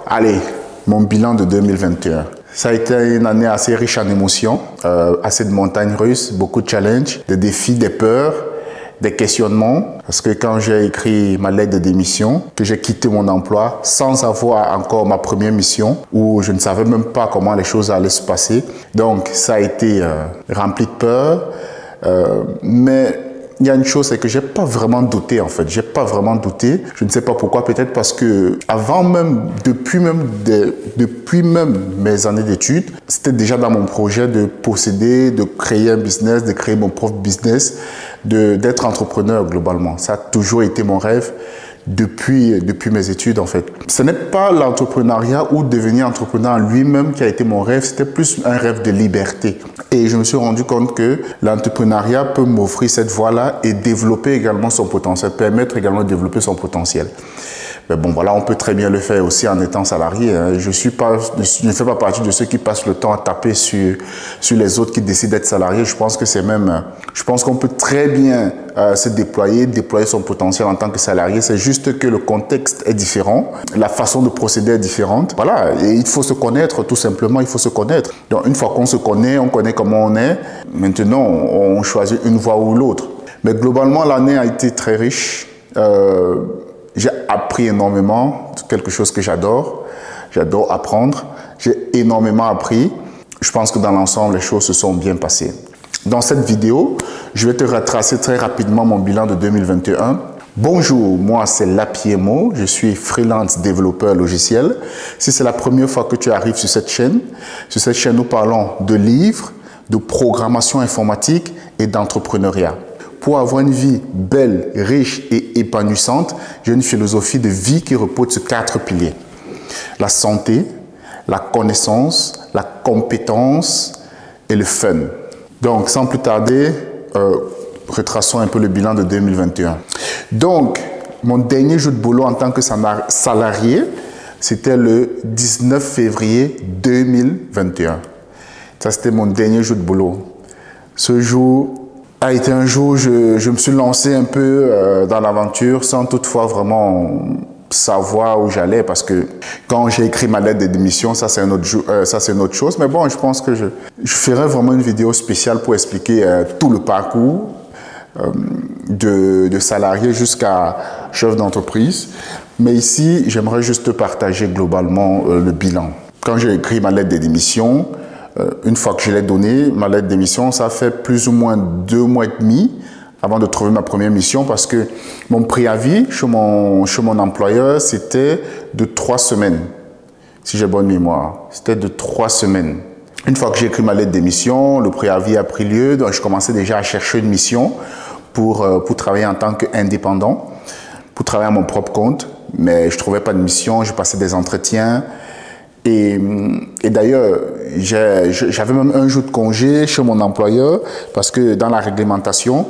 Allez, mon bilan de 2021. Ça a été une année assez riche en émotions, assez de montagnes russes, beaucoup de challenges, des défis, des peurs, des questionnements. Parce que quand j'ai écrit ma lettre de démission, que j'ai quitté mon emploi sans avoir encore ma première mission, où je ne savais même pas comment les choses allaient se passer. Donc ça a été rempli de peur, mais il y a une chose, c'est que j'ai pas vraiment douté en fait. J'ai pas vraiment douté. Je ne sais pas pourquoi. Peut-être parce que avant même, depuis même mes années d'études, c'était déjà dans mon projet de posséder, de créer un business, de créer mon propre business, d'être entrepreneur globalement. Ça a toujours été mon rêve depuis mes études en fait. Ce n'est pas l'entrepreneuriat ou devenir entrepreneur en lui-même qui a été mon rêve, c'était plus un rêve de liberté. Et je me suis rendu compte que l'entrepreneuriat peut m'offrir cette voie-là et développer également son potentiel, permettre également de développer son potentiel. Mais bon, voilà, on peut très bien le faire aussi en étant salarié. Je ne fais pas partie de ceux qui passent le temps à taper sur les autres qui décident d'être salariés. Je pense qu'on peut très bien se déployer son potentiel en tant que salarié. C'est juste que le contexte est différent, la façon de procéder est différente. Voilà, et il faut se connaître, tout simplement, il faut se connaître. Donc, une fois qu'on se connaît, on connaît comment on est, maintenant, on choisit une voie ou l'autre. Mais globalement, l'année a été très riche. J'ai appris énormément, quelque chose que j'adore. J'adore apprendre. J'ai énormément appris. Je pense que dans l'ensemble, les choses se sont bien passées. Dans cette vidéo, je vais te retracer très rapidement mon bilan de 2021. Bonjour, moi c'est Lapiemo, je suis freelance développeur logiciel. Si c'est la première fois que tu arrives sur cette chaîne nous parlons de livres, de programmation informatique et d'entrepreneuriat. Pour avoir une vie belle, riche et épanouissante, j'ai une philosophie de vie qui repose sur 4 piliers. La santé, la connaissance, la compétence et le fun. Donc, sans plus tarder, retraçons un peu le bilan de 2021. Donc, mon dernier jour de boulot en tant que salarié, c'était le 19 février 2021. Ça, c'était mon dernier jour de boulot. Ce jour a été un jour où je me suis lancé un peu dans l'aventure sans toutefois vraiment savoir où j'allais parce que quand j'ai écrit ma lettre de démission, ça c'est une autre chose. Mais bon, je pense que je ferai vraiment une vidéo spéciale pour expliquer tout le parcours de salarié jusqu'à chef d'entreprise. Mais ici, j'aimerais juste partager globalement le bilan. Quand j'ai écrit ma lettre de démission, une fois que je l'ai donnée, ma lettre de démission, ça fait plus ou moins 2 mois et demi avant de trouver ma première mission parce que mon préavis chez mon employeur, c'était de 3 semaines, si j'ai bonne mémoire. C'était de 3 semaines. Une fois que j'ai écrit ma lettre de démission, le préavis a pris lieu, donc je commençais déjà à chercher une mission pour travailler en tant qu'indépendant, pour travailler à mon propre compte, mais je ne trouvais pas de mission, je passais des entretiens. Et d'ailleurs, j'avais même un jour de congé chez mon employeur parce que dans la réglementation,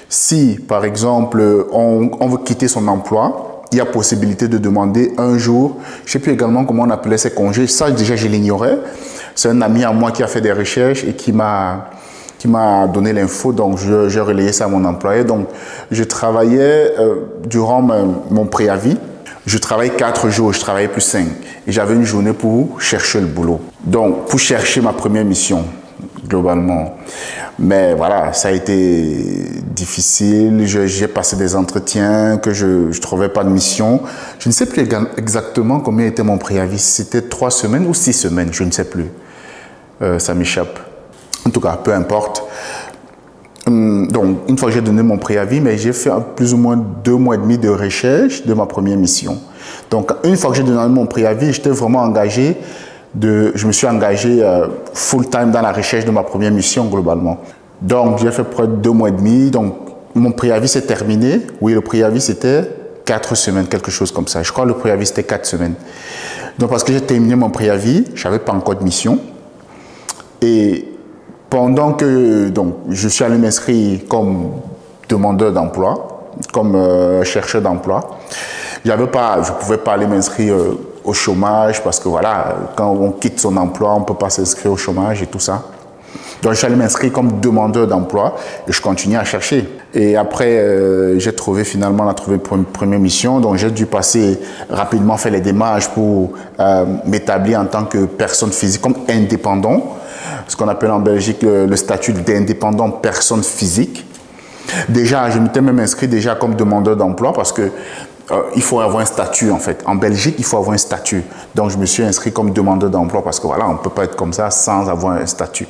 si par exemple on veut quitter son emploi, il y a possibilité de demander un jour, je ne sais plus également comment on appelait ces congés, ça déjà je l'ignorais. C'est un ami à moi qui a fait des recherches et qui m'a donné l'info, donc j'ai relayé ça à mon employeur. Donc je travaillais durant mon préavis. Je travaillais 4 jours, je travaillais plus 5. Et j'avais une journée pour chercher le boulot. Donc, pour chercher ma première mission, globalement. Mais voilà, ça a été difficile. J'ai passé des entretiens que je ne trouvais pas de mission. Je ne sais plus exactement combien était mon préavis. C'était 3 semaines ou 6 semaines, je ne sais plus. Ça m'échappe. En tout cas, peu importe. Donc, une fois que j'ai donné mon préavis, mais j'ai fait plus ou moins 2 mois et demi de recherche de ma première mission. Donc, une fois que j'ai donné mon préavis, j'étais vraiment engagé. Je me suis engagé full-time dans la recherche de ma première mission globalement. Donc, j'ai fait près de 2 mois et demi. Donc, mon préavis s'est terminé. Oui, le préavis c'était 4 semaines, quelque chose comme ça. Je crois que le préavis c'était 4 semaines. Donc, parce que j'ai terminé mon préavis, je n'avais pas encore de mission. Et pendant que je suis allé m'inscrire comme demandeur d'emploi, comme chercheur d'emploi, je ne pouvais pas aller m'inscrire au chômage parce que voilà, quand on quitte son emploi, on ne peut pas s'inscrire au chômage et tout ça. Donc je suis allé m'inscrire comme demandeur d'emploi et je continuais à chercher. Et après, j'ai trouvé finalement, on a trouvé une première mission. Donc, j'ai dû passer rapidement, faire les démarches pour m'établir en tant que personne physique, comme indépendant. Ce qu'on appelle en Belgique le statut d'indépendant personne physique. Déjà, je m'étais même inscrit déjà comme demandeur d'emploi parce que il faut avoir un statut en fait. En Belgique, il faut avoir un statut. Donc, je me suis inscrit comme demandeur d'emploi parce que voilà, on ne peut pas être comme ça sans avoir un statut.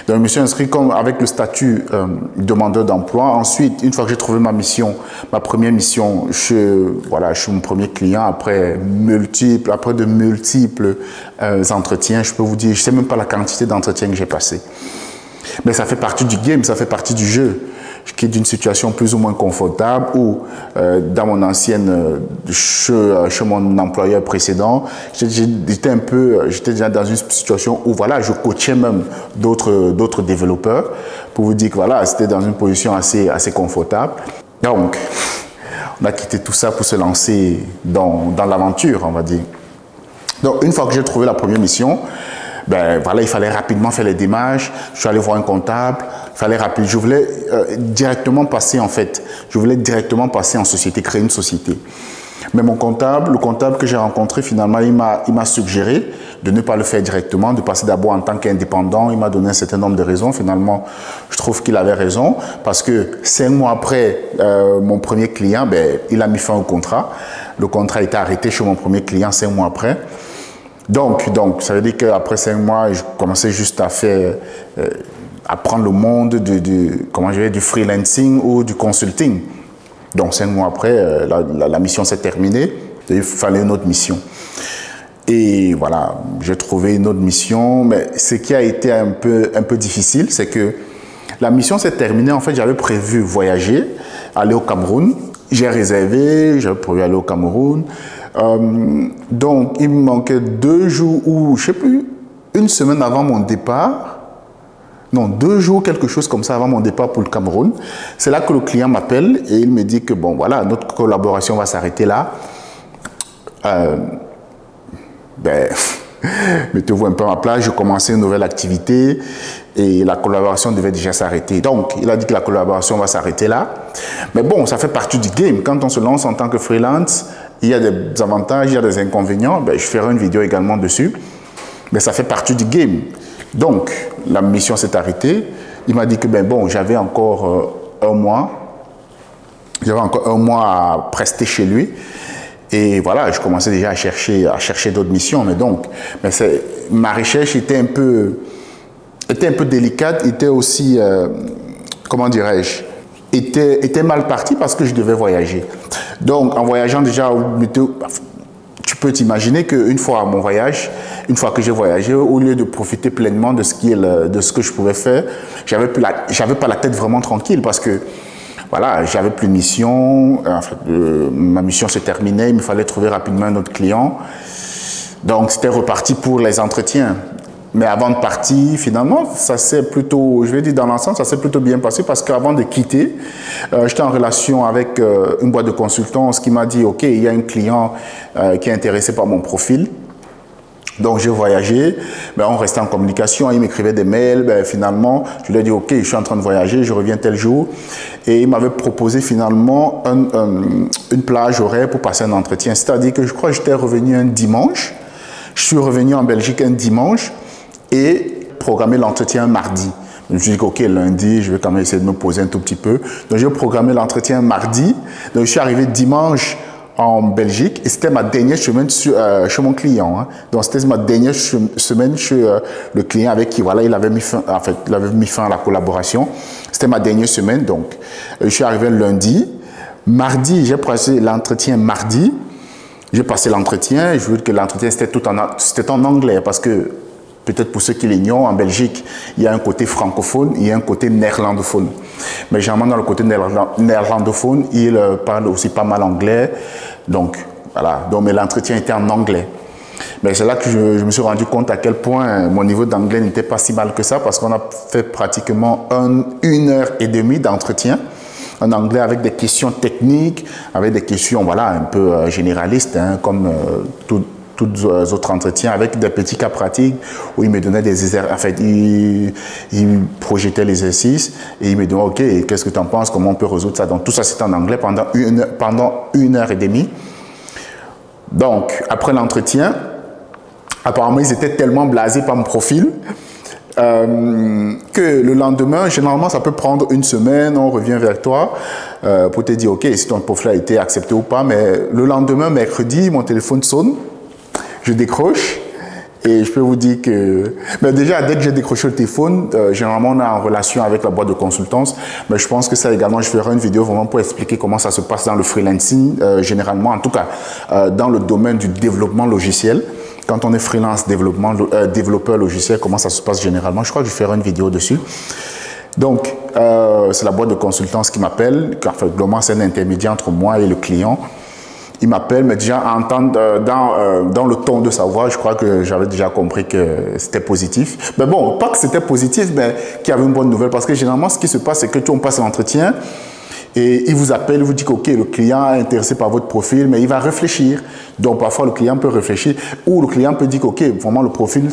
Donc, je me suis inscrit comme avec le statut demandeur d'emploi. Ensuite, une fois que j'ai trouvé ma mission, ma première mission, voilà, je suis mon premier client après de multiples entretiens. Je peux vous dire, je ne sais même pas la quantité d'entretiens que j'ai passé. Mais ça fait partie du game, ça fait partie du jeu. Je quitte d'une situation plus ou moins confortable où, dans mon ancienne, chez mon employeur précédent, j'étais déjà dans une situation où, voilà, je coachais même d'autres développeurs pour vous dire que, voilà, c'était dans une position assez confortable. Donc, on a quitté tout ça pour se lancer dans l'aventure, on va dire. Donc, une fois que j'ai trouvé la première mission, ben voilà, il fallait rapidement faire les démarches. Je suis allé voir un comptable. Je voulais directement passer en fait. Je voulais directement passer en société, créer une société. Mais le comptable que j'ai rencontré finalement, il m'a suggéré de ne pas le faire directement, de passer d'abord en tant qu'indépendant. Il m'a donné un certain nombre de raisons. Finalement, je trouve qu'il avait raison parce que 5 mois après mon premier client, ben il a mis fin au contrat. Le contrat a été arrêté chez mon premier client 5 mois après. Donc, ça veut dire qu'après 5 mois, je commençais juste à prendre le monde du freelancing ou du consulting. Donc, 5 mois après, la mission s'est terminée. Il fallait une autre mission. Et voilà, j'ai trouvé une autre mission. Mais ce qui a été un peu difficile, c'est que la mission s'est terminée. En fait, j'avais prévu voyager, aller au Cameroun. J'avais prévu aller au Cameroun. Donc, il me manquait 2 jours ou, je ne sais plus, une semaine avant mon départ. Non, 2 jours, quelque chose comme ça avant mon départ pour le Cameroun. C'est là que le client m'appelle et il me dit que, bon, voilà, notre collaboration va s'arrêter là. Mettez-vous un peu à ma place, je commençais une nouvelle activité et la collaboration devait déjà s'arrêter. Donc, il a dit que la collaboration va s'arrêter là. Mais bon, ça fait partie du game. Quand on se lance en tant que freelance, il y a des avantages, il y a des inconvénients. Ben, je ferai une vidéo également dessus. Mais ça fait partie du game. Donc, la mission s'est arrêtée. Il m'a dit que, ben bon, j'avais encore 1 mois. J'avais encore 1 mois à prester chez lui. Et voilà, je commençais déjà à chercher d'autres missions. Mais ma recherche était un peu délicate, était aussi, comment dirais-je, était mal partie parce que je devais voyager. Donc, en voyageant déjà, tu peux t'imaginer qu'une fois à mon voyage, une fois que j'ai voyagé, au lieu de profiter pleinement de ce que je pouvais faire, j'avais pas la tête vraiment tranquille parce que voilà, j'avais plus de mission. En fait, ma mission se terminait, il me fallait trouver rapidement un autre client. Donc, c'était reparti pour les entretiens. Mais avant de partir, finalement, ça s'est plutôt, je vais dire dans l'ensemble, ça s'est plutôt bien passé parce qu'avant de quitter, j'étais en relation avec une boîte de consultants qui m'a dit, OK, il y a un client qui est intéressé par mon profil. Donc, j'ai voyagé, ben, on restait en communication, il m'écrivait des mails, ben, finalement, je lui ai dit, OK, je suis en train de voyager, je reviens tel jour. Et il m'avait proposé finalement une plage horaire pour passer un entretien. C'est-à-dire que je crois que j'étais revenu un dimanche, je suis revenu en Belgique un dimanche et programmé l'entretien un mardi. Je me suis dit, OK, lundi, je vais quand même essayer de me poser un tout petit peu. Donc, j'ai programmé l'entretien mardi. Donc, je suis arrivé dimanche en Belgique et c'était ma dernière semaine chez mon client. Hein. Donc, c'était ma dernière semaine chez le client avec qui, voilà, il avait mis fin à la collaboration. C'était ma dernière semaine. Donc, je suis arrivé lundi. Mardi, j'ai passé l'entretien mardi. J'ai passé l'entretien. Je veux dire que l'entretien, c'était en anglais parce que, peut-être pour ceux qui l'ignorent, en Belgique, il y a un côté francophone, il y a un côté néerlandophone. Mais généralement, dans le côté néerlandophone, il parle aussi pas mal anglais. Donc, voilà. Donc, mais l'entretien était en anglais. Mais c'est là que je me suis rendu compte à quel point mon niveau d'anglais n'était pas si mal que ça, parce qu'on a fait pratiquement 1h30 d'entretien en anglais avec des questions techniques, avec des questions, voilà, un peu généralistes, hein, comme tout tous autres entretiens avec des petits cas pratiques où il me donnait des exercices. En fait, il projetait l'exercice et il me demandait, OK, qu'est-ce que tu en penses? Comment on peut résoudre ça? Donc, tout ça, c'était en anglais pendant une heure et demie. Donc, après l'entretien, apparemment, ils étaient tellement blasés par mon profil que le lendemain, généralement, ça peut prendre une semaine, on revient vers toi pour te dire, OK, si ton profil a été accepté ou pas. Mais le lendemain, mercredi, mon téléphone sonne, je décroche et je peux vous dire que... Mais déjà, dès que j'ai décroché le téléphone, généralement, on est en relation avec la boîte de consultance. Mais je pense que ça également, je ferai une vidéo vraiment pour expliquer comment ça se passe dans le freelancing, généralement, en tout cas, dans le domaine du développement logiciel. Quand on est freelance développeur logiciel, comment ça se passe généralement? Je crois que je ferai une vidéo dessus. Donc, c'est la boîte de consultance qui m'appelle. Enfin, globalement, c'est un intermédiaire entre moi et le client. Il m'appelle, mais déjà, à entendre dans le ton de sa voix, je crois que j'avais déjà compris que c'était positif. Mais bon, pas que c'était positif, mais qu'il y avait une bonne nouvelle. Parce que généralement, ce qui se passe, c'est que on passe l'entretien. Et il vous appelle, il vous dit que OK, le client est intéressé par votre profil, mais il va réfléchir. Donc, parfois, le client peut réfléchir ou le client peut dire que OK, vraiment, le profil,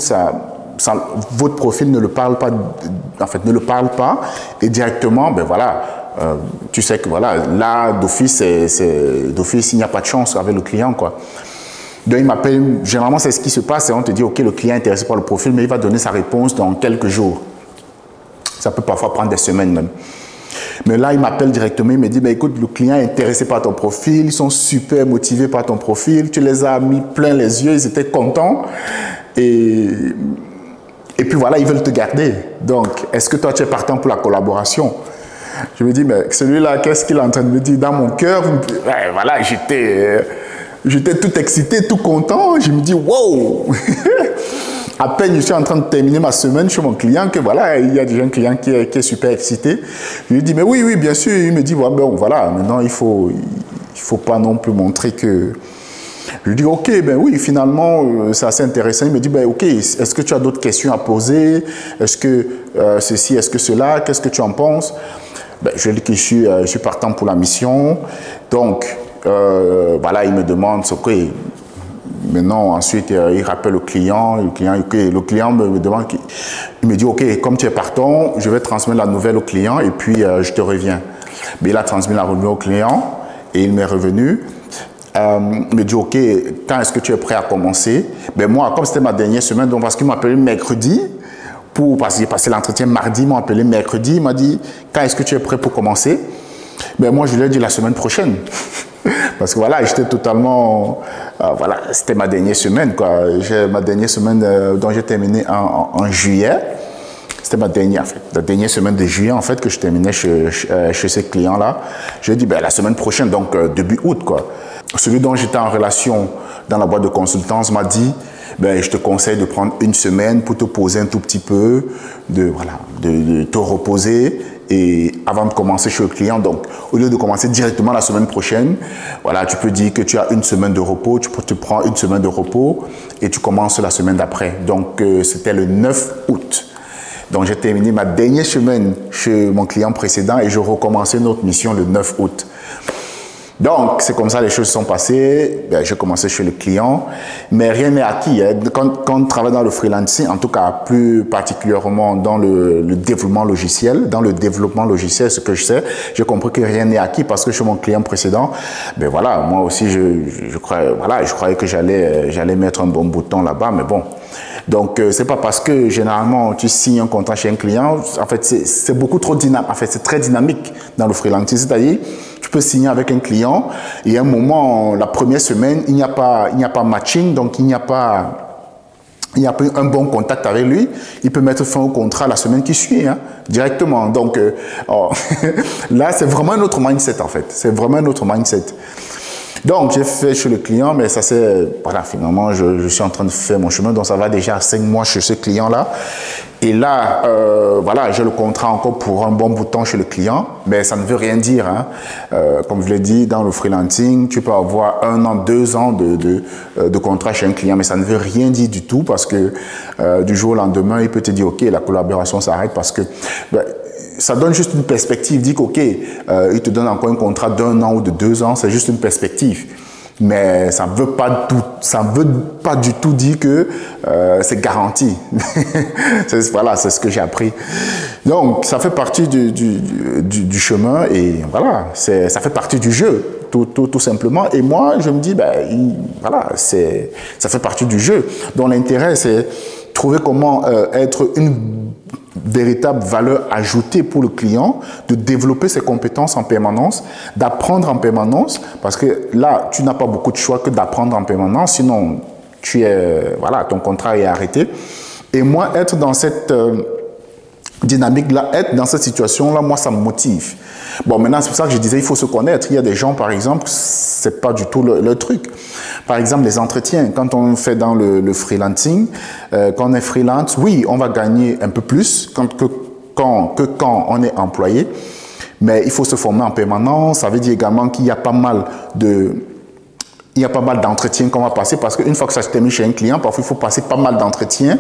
votre profil ne le parle pas, en fait, ne le parle pas. Et directement, ben voilà, tu sais que voilà, là, d'office, il n'y a pas de chance avec le client, quoi. Donc, il m'appelle, généralement, c'est ce qui se passe et on te dit OK, le client est intéressé par le profil, mais il va donner sa réponse dans quelques jours. Ça peut parfois prendre des semaines même. Mais là, il m'appelle directement, il me dit, écoute, le client est intéressé par ton profil, ils sont super motivés par ton profil, tu les as mis plein les yeux, ils étaient contents. Et puis voilà, ils veulent te garder. Donc, est-ce que toi, tu es partant pour la collaboration? Je me dis, mais celui-là, qu'est-ce qu'il est en train de me dire? Dans mon cœur, voilà, j'étais tout excité, tout content. Je me dis, wow! À peine je suis en train de terminer ma semaine chez mon client que voilà, il y a déjà un client qui est super excité. Je lui dis, mais oui, bien sûr. Il me dit, ouais, bon, voilà, maintenant, il faut pas non plus montrer que... Je lui dis, OK, ben oui, finalement, c'est assez intéressant. Il me dit, OK, est-ce que tu as d'autres questions à poser? Est-ce que ceci, est-ce que cela? Qu'est-ce que tu en penses? Je lui dis que je suis partant pour la mission. Donc, voilà, il me demande, OK. Maintenant, ensuite, il rappelle le client me demande, il me dit, OK, comme tu es partant, je vais transmettre la nouvelle au client et puis je te reviens. Mais il a transmis la nouvelle au client et il m'est revenu. Il me dit, OK, quand est-ce que tu es prêt à commencer? Moi, comme c'était ma dernière semaine, donc parce qu'il m'a appelé mercredi, parce que j'ai passé l'entretien mardi, il m'a appelé mercredi, il m'a dit, quand est-ce que tu es prêt pour commencer? Moi, je lui ai dit la semaine prochaine. Parce que voilà, j'étais totalement... voilà, c'était ma dernière semaine, quoi. Ma dernière semaine dont j'ai terminé en juillet. C'était ma dernière, en fait. La dernière semaine de juillet, en fait, que je terminais chez ces clients-là. Je lui ai dit, la semaine prochaine, donc début août, quoi. Celui dont j'étais en relation dans la boîte de consultance m'a dit, je te conseille de prendre une semaine pour te poser un tout petit peu, de te reposer et avant de commencer chez le client. Donc, au lieu de commencer directement la semaine prochaine, voilà, tu peux dire que tu as une semaine de repos, tu te prends une semaine de repos et tu commences la semaine d'après. Donc, c'était le 9 août. Donc, j'ai terminé ma dernière semaine chez mon client précédent et je recommençais notre mission le 9 août. Donc, c'est comme ça les choses sont passées. J'ai commencé chez le client, mais rien n'est acquis. Hein. Quand on travaille dans le freelancing, en tout cas plus particulièrement dans le développement logiciel, ce que je sais, j'ai compris que rien n'est acquis parce que chez mon client précédent, voilà, moi aussi je croyais que j'allais mettre un bon bouton là-bas, mais bon. Donc, c'est pas parce que généralement tu signes un contrat chez un client, en fait, c'est beaucoup trop dynamique. En fait, c'est très dynamique dans le freelancing. C'est-à-dire, tu peux signer avec un client et à un moment, la première semaine, il n'y a pas matching, donc il n'y a pas un bon contact avec lui. Il peut mettre fin au contrat la semaine qui suit, hein, directement. Donc, là, c'est vraiment un autre mindset, en fait. C'est vraiment un autre mindset. Donc, j'ai fait chez le client, mais ça c'est... Voilà, finalement, je suis en train de faire mon chemin. Donc, ça va déjà 5 mois chez ce client-là. Et là, voilà, j'ai le contrat encore pour un bon bout de temps chez le client. Mais ça ne veut rien dire. Hein. Comme je l'ai dit, dans le freelancing, tu peux avoir 1 an, 2 ans de contrat chez un client. Mais ça ne veut rien dire du tout parce que du jour au lendemain, il peut te dire, OK, la collaboration s'arrête parce que... ça donne juste une perspective. Dit qu'OK, il te donne encore un contrat d'1 an ou de 2 ans, c'est juste une perspective. Mais ça ne veut pas ça ne veut pas du tout dire que c'est garanti. Voilà, c'est ce que j'ai appris. Donc, ça fait partie du chemin et voilà, ça fait partie du jeu, tout simplement. Et moi, je me dis, ben, voilà, ça fait partie du jeu. Donc, l'intérêt, c'est trouver comment être une véritable valeur ajoutée pour le client, de développer ses compétences en permanence, d'apprendre en permanence, parce que là, tu n'as pas beaucoup de choix que d'apprendre en permanence, sinon, voilà, ton contrat est arrêté. Et moi, être dans cette dynamique-là, être dans cette situation-là, moi, ça me motive. Bon, maintenant, c'est pour ça que je disais, il faut se connaître. Il y a des gens, par exemple, c'est pas du tout le truc. Par exemple, les entretiens, quand on fait dans le freelancing, quand on est freelance, oui, on va gagner un peu plus que quand on est employé, mais il faut se former en permanence. Ça veut dire également qu'il y a pas mal d'entretiens qu'on va passer parce qu'une fois que ça se termine chez un client, parfois il faut passer pas mal d'entretiens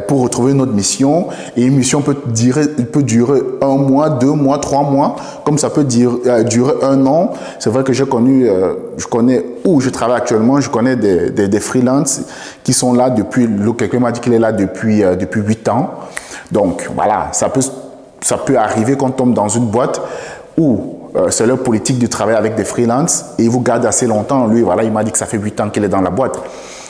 pour retrouver une autre mission. Et une mission peut durer 1 mois, 2 mois, 3 mois, comme ça peut durer 1 an. C'est vrai que je connais où je travaille actuellement, je connais des freelances qui sont là depuis, quelqu'un m'a dit qu'il est là depuis 8 ans. Donc voilà, ça peut arriver qu'on tombe dans une boîte où c'est leur politique de travailler avec des freelances et ils vous gardent assez longtemps. Lui, voilà, il m'a dit que ça fait 8 ans qu'il est dans la boîte.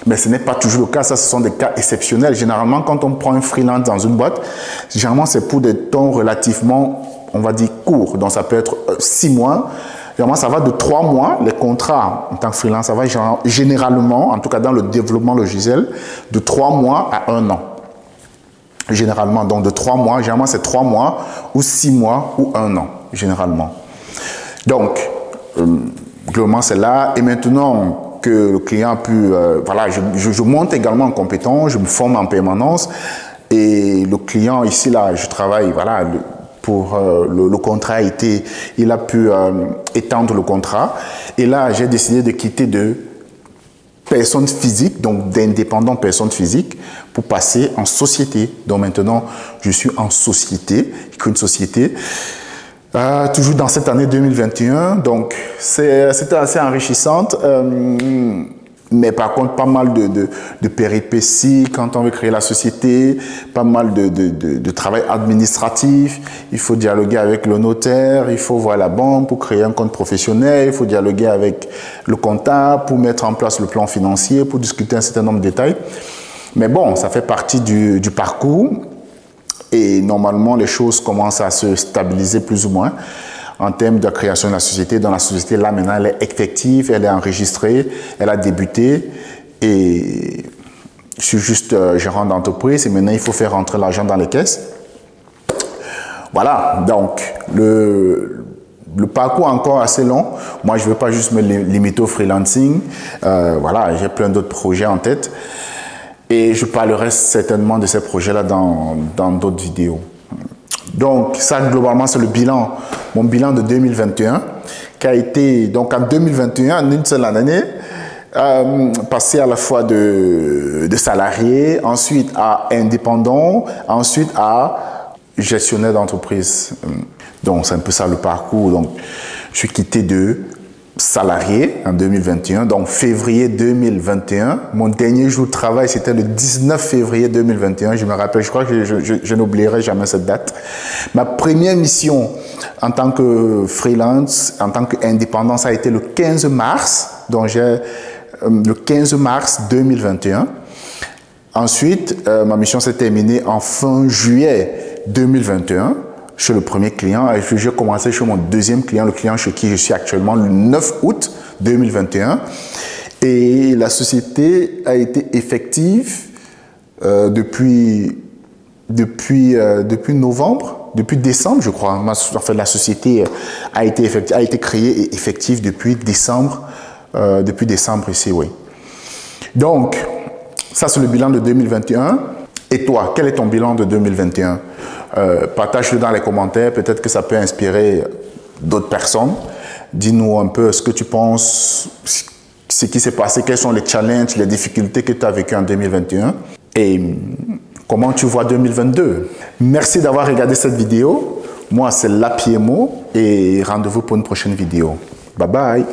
Mais ce n'est pas toujours le cas. Ça, ce sont des cas exceptionnels. Généralement, quand on prend un freelance dans une boîte, généralement, c'est pour des temps relativement, on va dire, courts. Donc, ça peut être 6 mois. Généralement, ça va de 3 mois. Les contrats en tant que freelance, ça va généralement, en tout cas dans le développement logiciel, de 3 mois à 1 an. Généralement, donc de 3 mois. Généralement, c'est 3 mois ou 6 mois ou 1 an, généralement. Donc, globalement, c'est là. Et maintenant que le client a pu... voilà, je monte également en compétence, je me forme en permanence. Et le client, ici, là, je travaille, voilà, pour le contrat il a pu étendre le contrat. Et là, j'ai décidé de quitter de personnes physiques, donc d'indépendants personnes physiques, pour passer en société. Donc maintenant, je suis en société, j'ai créé une société. Toujours dans cette année 2021, donc c'était assez enrichissante, mais par contre pas mal de péripéties quand on veut créer la société, pas mal de travail administratif, il faut dialoguer avec le notaire, il faut voir la banque pour créer un compte professionnel, il faut dialoguer avec le comptable pour mettre en place le plan financier, pour discuter un certain nombre de détails. Mais bon, ça fait partie du parcours. Et normalement, les choses commencent à se stabiliser plus ou moins en termes de création de la société. Dans la société, là, maintenant, elle est effective, elle est enregistrée, elle a débuté. Et je suis juste gérant d'entreprise et maintenant, il faut faire rentrer l'argent dans les caisses. Voilà, donc le parcours est encore assez long. Moi, je ne veux pas juste me limiter au freelancing. Voilà, j'ai plein d'autres projets en tête. Et je parlerai certainement de ces projets-là dans d'autres vidéos. Donc, ça, globalement, c'est le bilan, mon bilan de 2021, qui a été, donc en 2021, en une seule année, passé à la fois de salarié, ensuite à indépendant, ensuite à gestionnaire d'entreprise. Donc, c'est un peu ça le parcours. Donc, je suis quitté de salarié en 2021, donc février 2021. Mon dernier jour de travail, c'était le 19 février 2021. Je me rappelle, je crois que je n'oublierai jamais cette date. Ma première mission en tant que freelance, en tant qu'indépendant, ça a été le 15 mars. Donc, j'ai le 15 mars 2021. Ensuite, ma mission s'est terminée en fin juillet 2021. Chez le premier client, et puis j'ai commencé chez mon deuxième client, le client chez qui je suis actuellement, le 9 août 2021. Et la société a été effective depuis novembre, depuis décembre, je crois. Enfin, la société a été créée et effective depuis décembre ici, oui. Donc, ça c'est le bilan de 2021. Et toi, quel est ton bilan de 2021? Partage-le dans les commentaires, peut-être que ça peut inspirer d'autres personnes. Dis-nous un peu ce que tu penses, ce qui s'est passé, quels sont les challenges, les difficultés que tu as vécues en 2021 et comment tu vois 2022. Merci d'avoir regardé cette vidéo. Moi, c'est Lapiemo et rendez-vous pour une prochaine vidéo. Bye bye.